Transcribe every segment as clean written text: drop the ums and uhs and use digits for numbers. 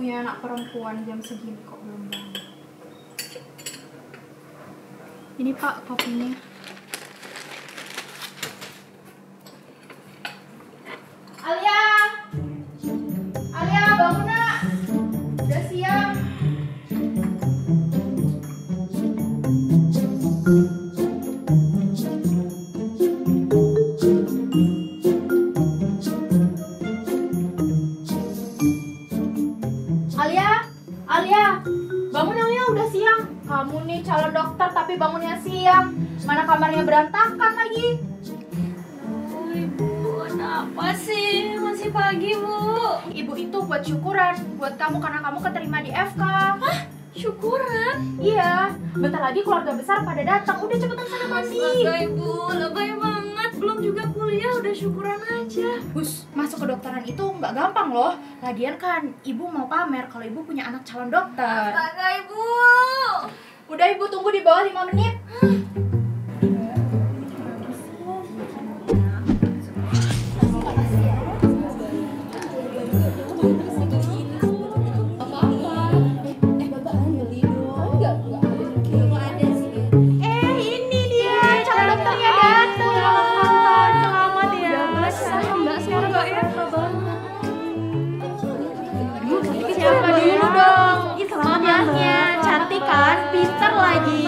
punya anak perempuan jam segini kok belum bangun. Ini Pak kopinya. Alia! Alia, bangun nak! Udah siang. Alia, bangun Alia, udah siang. Kamu nih calon dokter tapi bangunnya siang. Mana kamarnya berantakan lagi. Oh, Ibu, ada apa sih? Masih pagi, Bu. Ibu itu buat syukuran buat kamu karena kamu keterima di FK. Hah? Syukuran? Iya, bentar lagi keluarga besar pada datang. Udah cepetan sana mandi. Astaga, Ibu, lebay banget. Belum juga kuliah, udah syukuran aja. Bus, masuk kedokteran itu nggak gampang loh. Lagian kan ibu mau pamer kalau ibu punya anak calon dokter. Astaga, Ibu. Udah ibu tunggu di bawah 5 menit. Pinter lagi.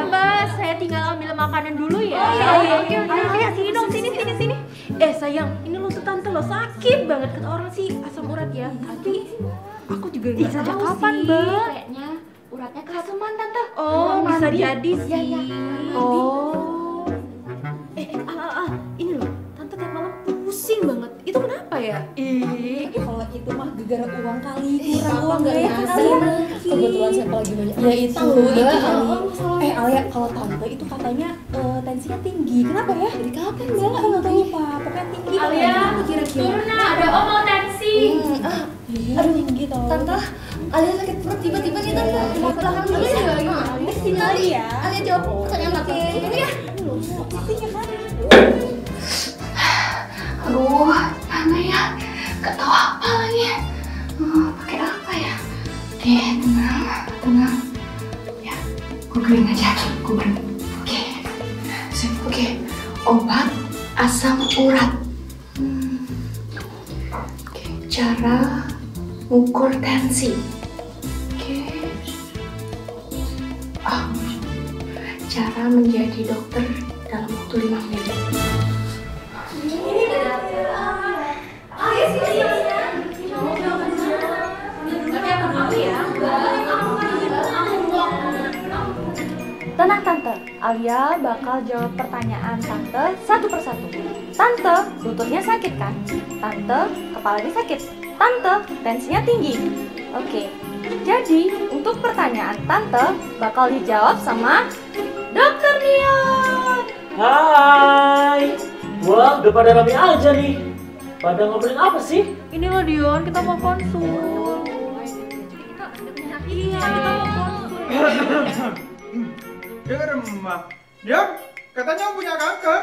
Mbak, saya tinggal ambil makanan dulu ya. Oke. Ayo sini dong, sini. Sayang, ini lo tuh tante lo sakit banget kata orang sih asam urat ya. Tapi aku juga nggak tahu sejak kapan, Mbak? Kayaknya uratnya keasuman, Tante. Oh, bisa jadi sih. Iya. Oh. Ini loh, tante tiap malam pusing banget. Itu kenapa ya? Kalau itu mah gara uang kali, kurang uang gak ngasih. Kebetulan saya lagi banyak. Ya itu kali. Alia, kalau tante itu katanya tensinya tinggi. Kenapa ya? Dari kapan Mbak? Aku nggak tahu Pak. Pokoknya tinggi. Alia, turun nak, ada om mau tensi. Aduh tinggi tau. Tante, Alia sakit perut tiba-tiba nih, Tante. Mau belakang dulu ya? Sini lagi ya. Alia jawab pertanyaan Tante. Ini ya. Aduh, mana ya? Gak tahu apa lagi. Pakai apa ya? Oke, tenang. Ya, googling aja. Googling. Oke. Obat asam urat. Oke, cara ukur tensi. Oke. Cara menjadi dokter dalam waktu 5 menit. Tenang Tante, Alia bakal jawab pertanyaan Tante satu persatu. Tante, lututnya sakit kan? Tante, kepalanya sakit. Tante, tensinya tinggi. Oke, jadi untuk pertanyaan Tante bakal dijawab sama Dokter Dion. Hai. Wah, udah pada rame aja nih. Pada ngobrolin apa sih? Ini loh Dion, kita mau konsul. Iya, kita mau konsul. Dengar Mama, Dion, katanya punya kanker.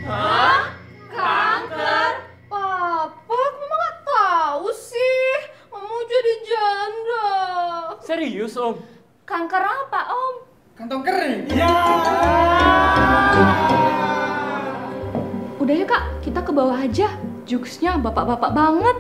Hah? Kanker? Papa, Mama nggak tahu sih. Mama jadi janda. Serius, Om? Kanker apa Om? Kantong kering. Ya. Udah ya Kak, kita ke bawah aja. Jokesnya bapak-bapak banget.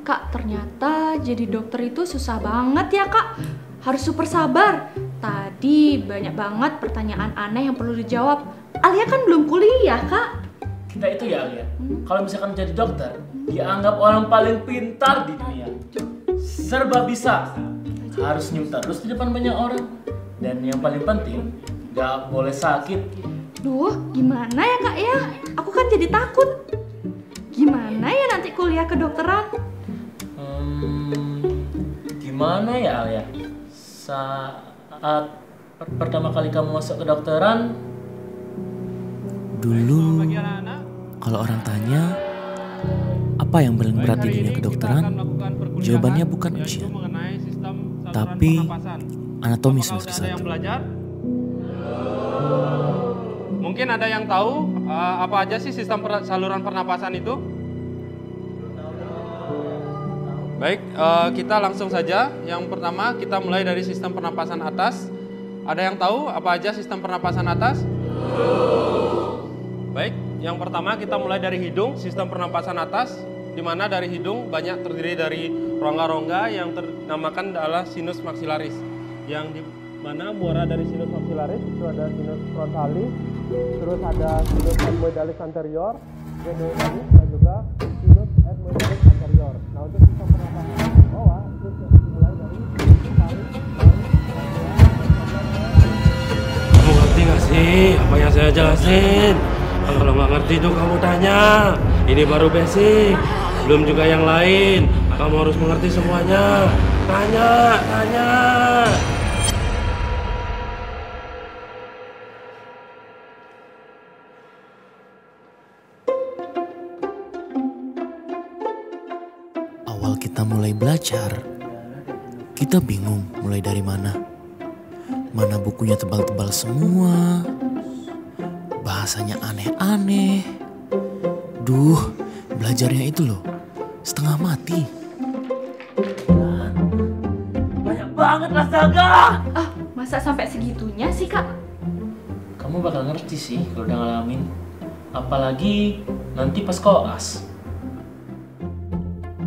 Kak, ternyata jadi dokter itu susah banget ya Kak. Harus super sabar. Tadi banyak banget pertanyaan aneh yang perlu dijawab. Alia kan belum kuliah Kak. Kita itu ya, Alia. Kalau misalkan jadi dokter, dianggap orang paling pintar di dunia. Serba bisa. Harus senyum terus di depan banyak orang. Dan yang paling penting, gak boleh sakit. Duh, gimana ya Kak ya? Aku kan jadi takut. Gimana ya nanti kuliah kedokteran? Gimana ya, Alia? Saat pertama kali kamu masuk kedokteran, dulu kalau orang tanya apa yang paling berat di dunia kedokteran, jawabannya bukan ujian, tapi anatomi semester 1. Mungkin ada yang tahu apa aja sih sistem saluran pernapasan itu? Baik, kita langsung saja. Yang pertama kita mulai dari sistem pernapasan atas. Ada yang tahu apa aja sistem pernapasan atas? Baik, yang pertama kita mulai dari hidung, sistem pernapasan atas, di mana dari hidung banyak terdiri dari rongga-rongga yang dinamakan adalah sinus maxillaris. Yang di mana muara dari sinus maxillaris itu ada sinus frontalis, terus ada sinus ethmoidalis anterior, genioidalis, dan juga sinus ethmoidalis anterior. Nah, untuk sistem pernapasan di bawah itu dimulai dari Kamu ngerti nggak sih apa yang saya jelasin? Kalau nggak ngerti tuh kamu tanya. Ini baru basic, belum juga yang lain. Kamu harus mengerti semuanya. Tanya. Awal kita mulai belajar, kita bingung mulai dari mana. Mana bukunya tebal-tebal semua, bahasanya aneh-aneh. Duh, belajarnya itu loh, setengah mati. Banyak banget astaga. Ah, masa sampai segitunya sih Kak? Kamu bakal ngerti sih kalau udah ngalamin. Apalagi nanti pas koas.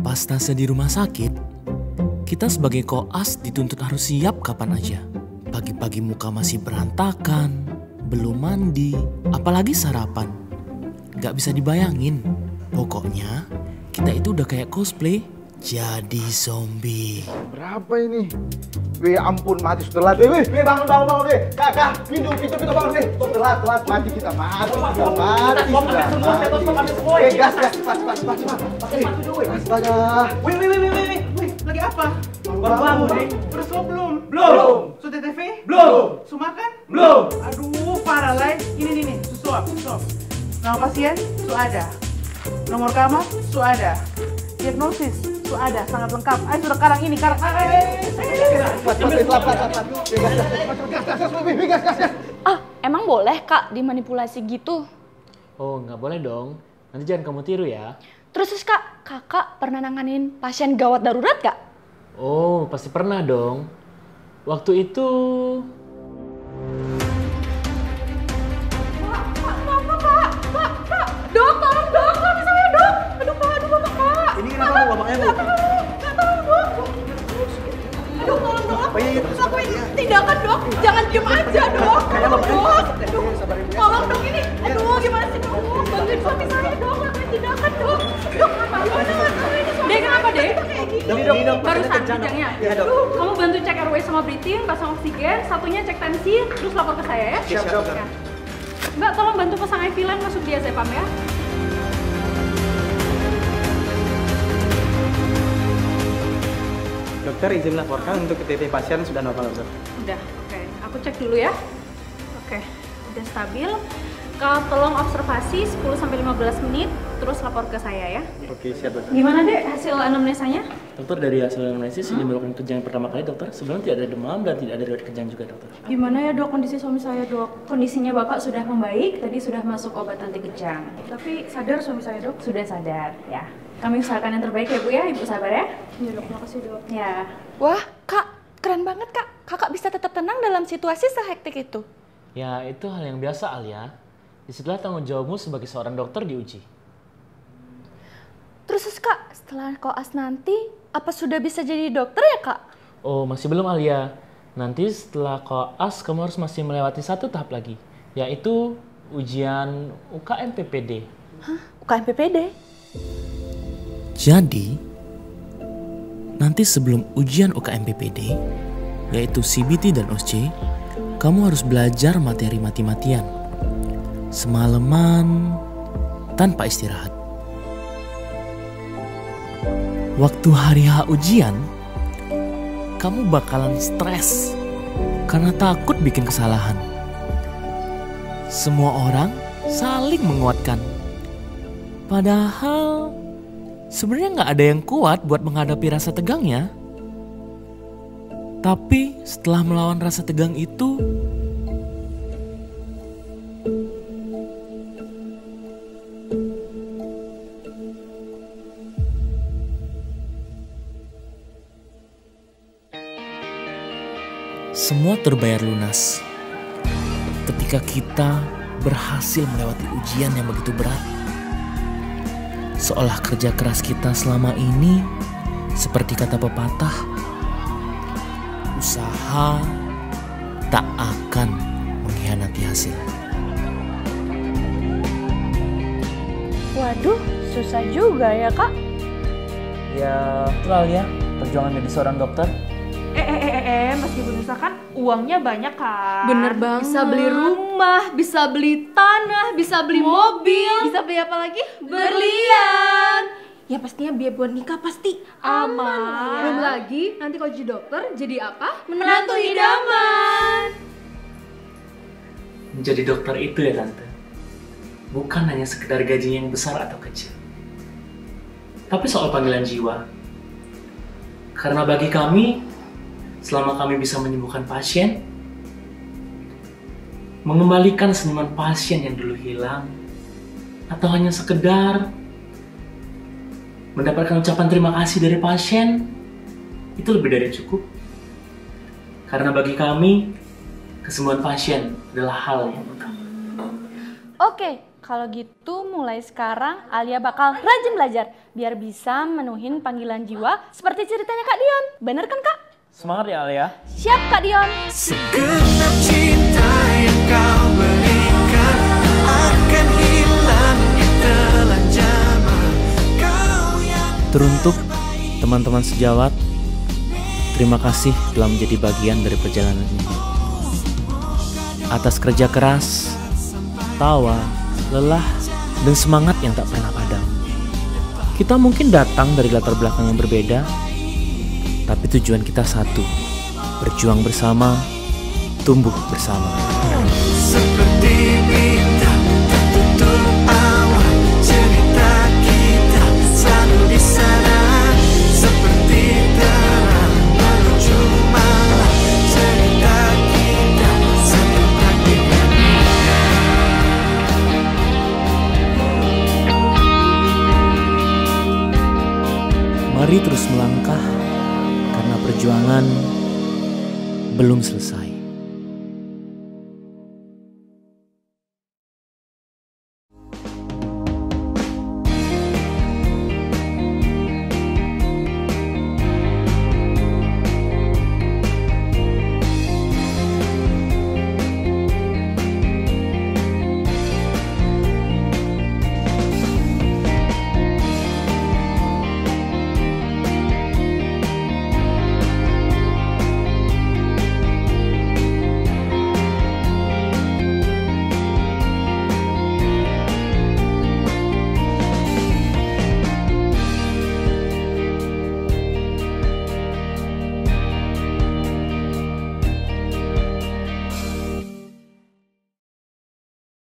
Pas Tasya di rumah sakit, kita sebagai koas dituntut harus siap kapan aja. Pagi-pagi muka masih berantakan, belum mandi, apalagi sarapan. Gak bisa dibayangin. Pokoknya kita itu udah kayak cosplay jadi zombie. Berapa ini? Weh ampun mati sudah telat. Weh bangun weh. Kakak pintu bangun weh. Telat mati kita mati. Weh gas pas. Astaga. Weh. Lagi apa? Baru bangun nih. Udah semua belum? Belum. Sudah TV? Belum. Sudah makan? Belum. Aduh parah lah. Ini nih. Suap. Nama pasien? Ada. Nomor kamar? Ada. Diagnosis? Ada, sangat lengkap. Ayo sudah karang ini. Gas. Ah, emang boleh Kak dimanipulasi gitu? Oh, nggak boleh dong. Nanti jangan kamu tiru ya. Terus Kak, kakak pernah nanganin pasien gawat darurat gak? Oh, pasti pernah dong. Waktu itu... Dok, tolong dok, suami saya dok. Aduh bapak. Ini kenapa bapaknya bu? Nggak tahu dok. Aduh tolong dok. Lakuin tindakan dok. Jangan diem aja dok. Dok. Tolong dok ini. Aduh gimana sih dok? Bantuin suami saya dok. Lakuin tindakan dok. Dok ngapain? Dek kenapa dek? Barusan bidangnya. Kamu bantu cek RW sama breathing, pasang oksigen, satunya cek tensi, terus lapor ke saya ya. Siap dok. Mbak, tolong bantu pasang IV line masuk dia Zepam ya. Dokter izin laporkan untuk KTP pasien sudah normal, dokter. Udah, oke. Aku cek dulu ya. Oke, udah stabil. Kau tolong observasi 10-15 menit, terus lapor ke saya ya. Oke, siap dokter. Gimana dek hasil anamnesanya? Dokter, dari hasil analisis ini melakukan kejang pertama kali dokter. Sebelumnya tidak ada demam dan tidak ada riwayat kejang juga dokter. Gimana ya dok kondisi suami saya dok? Kondisinya bapak sudah membaik, tadi sudah masuk obat anti kejang. Tapi sadar suami saya dok? Sudah sadar ya. Kami usahakan yang terbaik ya bu ya, ibu sabar ya. Iya dok, makasih dok. Ya. Wah kak, keren banget kak. Kakak bisa tetap tenang dalam situasi sehektik itu. Ya, itu hal yang biasa Alia. Disitulah tanggung jawabmu sebagai seorang dokter diuji. Terus kak, setelah koas nanti, apa sudah bisa jadi dokter ya kak? Oh, masih belum Alia. Nanti setelah koas kamu harus masih melewati satu tahap lagi, yaitu ujian UKM PPD. Hah? UKM PPD? Jadi, nanti sebelum ujian UKM PPD, yaitu CBT dan OSCE, kamu harus belajar materi mati-matian. Semalaman tanpa istirahat. Waktu hari H ujian, kamu bakalan stres karena takut bikin kesalahan. Semua orang saling menguatkan. Padahal sebenarnya nggak ada yang kuat buat menghadapi rasa tegangnya. Tapi setelah melawan rasa tegang itu, semua terbayar lunas ketika kita berhasil melewati ujian yang begitu berat. Seolah kerja keras kita selama ini, seperti kata pepatah, usaha tak akan mengkhianati hasil. Waduh, susah juga ya kak. Ya, itulah ya perjuangan jadi seorang dokter. Meskipun misalkan uangnya banyak kan. Bener banget. Bisa beli rumah, bisa beli tanah, bisa beli mobil, bisa beli apa lagi? Berlian. Ya pastinya biaya buat nikah pasti aman. Belum lagi nanti kalau jadi dokter jadi apa? Menantu idaman. Menjadi dokter itu ya tante, bukan hanya sekedar gajinya yang besar atau kecil, tapi soal panggilan jiwa. Karena bagi kami, selama kami bisa menyembuhkan pasien, mengembalikan senyuman pasien yang dulu hilang, atau hanya sekedar mendapatkan ucapan terima kasih dari pasien, itu lebih dari cukup. Karena bagi kami, kesembuhan pasien adalah hal yang utama. Oke, kalau gitu mulai sekarang Alia bakal rajin belajar biar bisa menuhin panggilan jiwa seperti ceritanya Kak Dion. Bener kan Kak? Semangat ya Alia. Siap Kak Dion. Segenap cinta yang kau berikan akan hilang ditelan zaman. Teruntuk teman-teman sejawat, terima kasih telah menjadi bagian dari perjalanan ini. Atas kerja keras, tawa, lelah, dan semangat yang tak pernah padam. Kita mungkin datang dari latar belakang yang berbeda, tapi tujuan kita satu, berjuang bersama, tumbuh bersama. Seperti bintang tertutup awan, cerita kita selalu di sana. Seperti terang menuju malam, cerita kita seperti Mari terus melangkah, karena perjuangan belum selesai.